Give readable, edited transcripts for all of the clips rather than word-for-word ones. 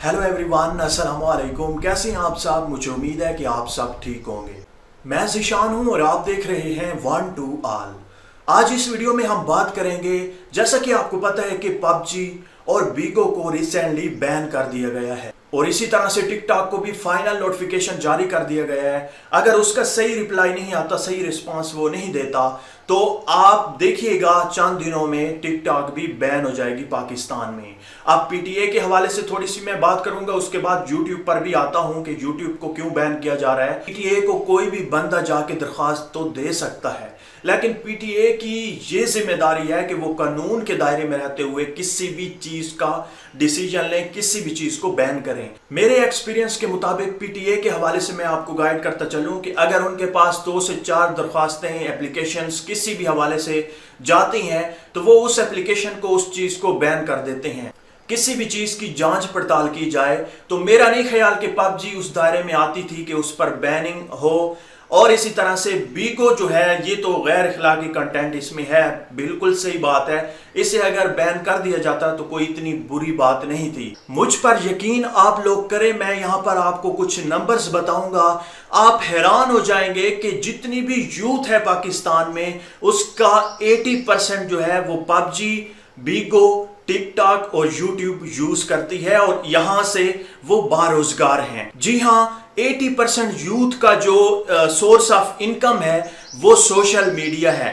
Hello everyone, अस्सलाम वालेकुम। कैसे हैं आप सब? मुझे उम्मीद है कि आप सब ठीक होंगे। मैं ज़िशान हूं और आप देख रहे हैं वन टू ऑल। आज इस वीडियो में हम बात करेंगे, जैसा कि आपको पता है कि पबजी और बीगो को रिसेंटली बैन कर दिया गया है और इसी तरह से टिकटॉक को भी फाइनल नोटिफिकेशन जारी कर दिया गया है। अगर उसका सही रिप्लाई नहीं आता, सही रिस्पांस वो नहीं देता, तो आप देखिएगा चंद दिनों में टिकटॉक भी बैन हो जाएगी पाकिस्तान में। अब पीटीए के हवाले से थोड़ी सी मैं बात करूंगा, उसके बाद यूट्यूब पर भी आता हूं कि यूट्यूब को क्यों बैन किया जा रहा है। पीटीए को कोई भी बंदा जाके दरखास्त तो दे सकता है, लेकिन पीटीए की ये जिम्मेदारी है कि वो कानून के दायरे में रहते हुए किसी भी चीज का डिसीजन लें, किसी भी चीज को बैन करें। मेरे एक्सपीरियंस के मुताबिक पीटीए के हवाले से मैं आपको गाइड करता चलूं कि अगर उनके पास 2 से 4 दरखास्तें, एप्लीकेशंस किसी भी हवाले से जाती हैं, तो वो उस एप्लीकेशन को, उस चीज को बैन कर देते हैं। किसी भी चीज की जांच पड़ताल की जाए तो मेरा नहीं ख्याल कि पबजी उस दायरे में आती थी कि उस पर बैनिंग हो। और इसी तरह से बीगो जो है, ये तो गैर इखलाकी कंटेंट इसमें है, बिल्कुल सही बात है। इसे अगर बैन कर दिया जाता तो कोई इतनी बुरी बात नहीं थी। मुझ पर यकीन आप लोग करें, मैं यहां पर आपको कुछ नंबर्स बताऊंगा, आप हैरान हो जाएंगे कि जितनी भी यूथ है पाकिस्तान में, उसका 80% जो है वो पबजी, बीगो, टिकटॉक और यूट्यूब यूज करती है और यहां से वो बेरोजगार हैं। जी हां, 80% यूथ का जो सोर्स ऑफ इनकम है वो सोशल मीडिया है।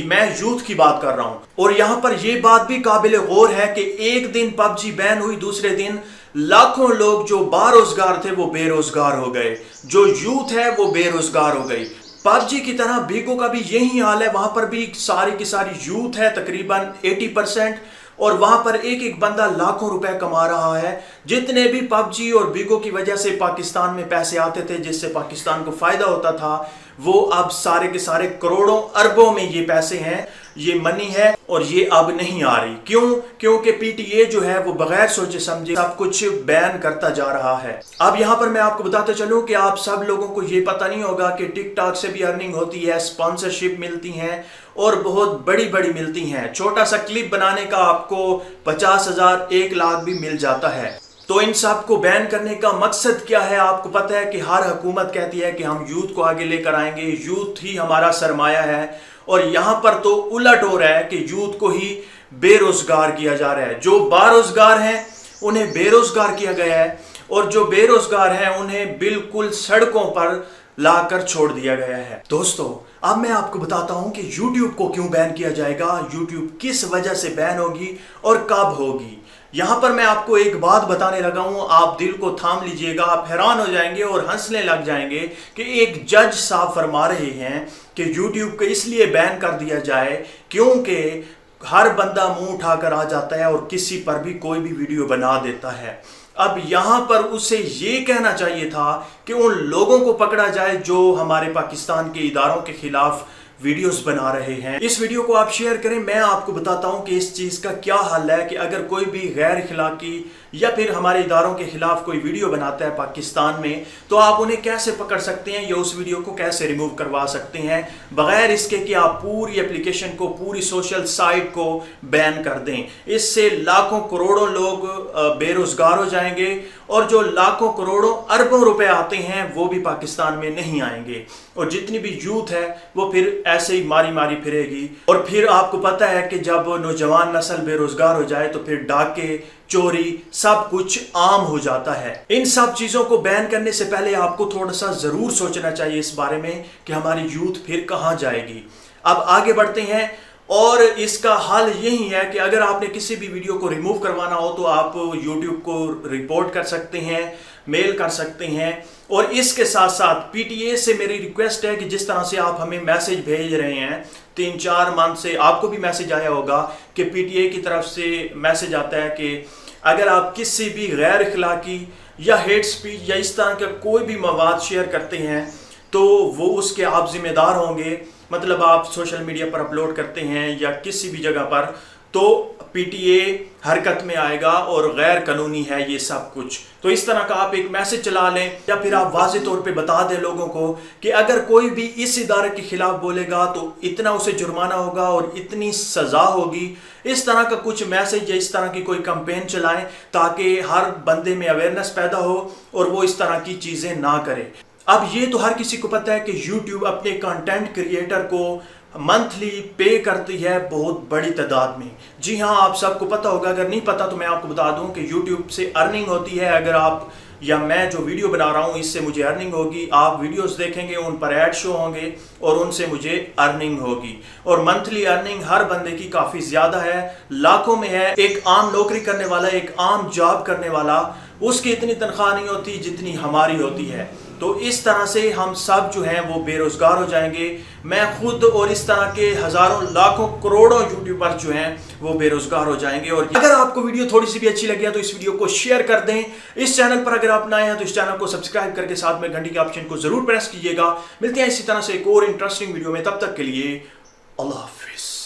मैं यूथ की बात कर रहा हूं और यहां पर यह बात भी काबिल गौर है कि एक दिन पबजी बैन हुई, दूसरे दिन लाखों लोग जो बेरोजगार थे वो बेरोजगार हो गए, जो यूथ है वो बेरोजगार हो गई। पबजी की तरह बीगो का भी यही हाल है, वहां पर भी सारी की सारी यूथ है, तकरीबन 80%, और वहां पर एक एक बंदा लाखों रुपए कमा रहा है। जितने भी पबजी और बीगो की वजह से पाकिस्तान में पैसे आते थे, जिससे पाकिस्तान को फायदा होता था, वो अब सारे के सारे करोड़ों अरबों में ये पैसे हैं, ये मनी है, और ये अब नहीं आ रही। क्यों? क्योंकि पीटीए जो है वो बगैर सोचे समझे सब कुछ बैन करता जा रहा है। अब यहां पर मैं आपको बताते चलूं कि आप सब लोगों को ये पता नहीं होगा कि टिकटॉक से भी अर्निंग होती है, स्पॉन्सरशिप मिलती हैं और बहुत बड़ी बड़ी मिलती हैं। छोटा सा क्लिप बनाने का आपको 50,000, 1 लाख भी मिल जाता है। तो इन सब को बैन करने का मकसद क्या है? आपको पता है कि हर हुकूमत कहती है कि हम यूथ को आगे लेकर आएंगे, यूथ ही हमारा सरमाया है, और यहां पर तो उलट हो रहा है कि यूथ को ही बेरोजगार किया जा रहा है। जो बेरोजगार हैं उन्हें बेरोजगार किया गया है और जो बेरोजगार हैं उन्हें बिल्कुल सड़कों पर लाकर छोड़ दिया गया है। दोस्तों, अब मैं आपको बताता हूं कि YouTube को क्यों बैन किया जाएगा, YouTube किस वजह से बैन होगी और कब होगी। यहां पर मैं आपको एक बात बताने लगा हूं, आप दिल को थाम लीजिएगा, आप हैरान हो जाएंगे और हंसने लग जाएंगे कि एक जज साहब फरमा रहे हैं कि YouTube को इसलिए बैन कर दिया जाए क्योंकि हर बंदा मुंह उठाकर आ जाता है और किसी पर भी कोई भी वीडियो बना देता है। अब यहां पर उसे ये कहना चाहिए था कि उन लोगों को पकड़ा जाए जो हमारे पाकिस्तान के इदारों के खिलाफ वीडियोस बना रहे हैं। इस वीडियो को आप शेयर करें। मैं आपको बताता हूं कि इस चीज का क्या हल है कि अगर कोई भी गैर इखलाकी या फिर हमारे इदारों के खिलाफ कोई वीडियो बनाता है पाकिस्तान में, तो आप उन्हें कैसे पकड़ सकते हैं या उस वीडियो को कैसे रिमूव करवा सकते हैं बगैर इसके कि आप पूरी एप्लीकेशन को, पूरी सोशल साइट को बैन कर दें। इससे लाखों करोड़ों लोग बेरोजगार हो जाएंगे और जो लाखों करोड़ों अरबों रुपए आते हैं वो भी पाकिस्तान में नहीं आएंगे और जितनी भी यूथ है वो फिर ऐसे ही मारी मारी फिरेगी। और फिर आपको पता है कि जब नौजवान नस्ल बेरोजगार हो जाए तो फिर डाके, चोरी, सब कुछ आम हो जाता है। इन सब चीजों को बैन करने से पहले आपको थोड़ा सा जरूर सोचना चाहिए इस बारे में कि हमारी यूथ फिर कहां जाएगी। अब आगे बढ़ते हैं और इसका हल यही है कि अगर आपने किसी भी वीडियो को रिमूव करवाना हो तो आप YouTube को रिपोर्ट कर सकते हैं, मेल कर सकते हैं। और इसके साथ साथ पीटीए से मेरी रिक्वेस्ट है कि जिस तरह से आप हमें मैसेज भेज रहे हैं, 3-4 मंथ से आपको भी मैसेज आया होगा कि पीटीए की तरफ से मैसेज आता है कि अगर आप किसी भी गैर इखलाकी या हेट स्पीच या इस तरह का कोई भी मवाद शेयर करते हैं तो वो उसके आप जिम्मेदार होंगे। मतलब आप सोशल मीडिया पर अपलोड करते हैं या किसी भी जगह पर, तो पीटीए حرکت میں آئے گا اور غیر قانونی ہے یہ سب کچھ. تو اس طرح کا آپ ایک میسج چلا لیں یا پھر آپ واضح طور پہ بتا دیں لوگوں کو کہ اگر کوئی بھی اس ادارے کے خلاف بولے گا تو اتنا اسے جرمانہ ہوگا اور اتنی سزا ہوگی. اس طرح کا کچھ میسج یا اس طرح کی کوئی کمپین چلائیں تاکہ ہر بندے میں اویئرنس پیدا ہو اور وہ اس طرح کی چیزیں نہ کرے. اب یہ تو ہر کسی کو پتہ ہے کہ یوٹیوب اپنے کنٹینٹ کریٹر کو منتھلی پے کرتی ہے بہت بڑی تعداد میں. جی ہاں، آپ سب کو پتہ ہوگا، اگر نہیں پتہ تو میں آپ کو بتا دوں کہ یوٹیوب سے ارننگ ہوتی ہے. اگر آپ یا میں جو ویڈیو بنا رہا ہوں اس سے مجھے ارننگ ہوگی، آپ ویڈیوز دیکھیں گے ان پر ایڈ شو ہوں گے اور ان سے مجھے ارننگ ہوگی. اور منتھلی ارننگ ہر بندے کی کافی زیادہ ہے، لاکھوں میں ہے. ایک عام نوکری کرنے والا، ایک عام جاب کرنے والا، اس کی اتنی تنخواہ نہیں ہوتی جتنی ہماری ہوتی ہے. تو اس طرح سے ہم سب جو ہیں وہ بے روزگار ہو جائیں گے. میں خود اور اس طرح کے ہزاروں لاکھوں کروڑوں یوٹیوبر جو ہیں وہ بے روزگار ہو جائیں گے. اور اگر آپ کو ویڈیو تھوڑی سی بھی اچھی لگی ہے تو اس ویڈیو کو شیئر کر دیں. اس چینل پر اگر آپ نئے ہیں تو اس چینل کو سبسکرائب کر کے ساتھ میں گھنٹی کے آپشن کو ضرور پریس کیجیے گا. ملتے ہیں اسی طرح سے ایک اور انٹرسٹنگ ویڈیو میں، تب تک کے لیے اللہ حافظ.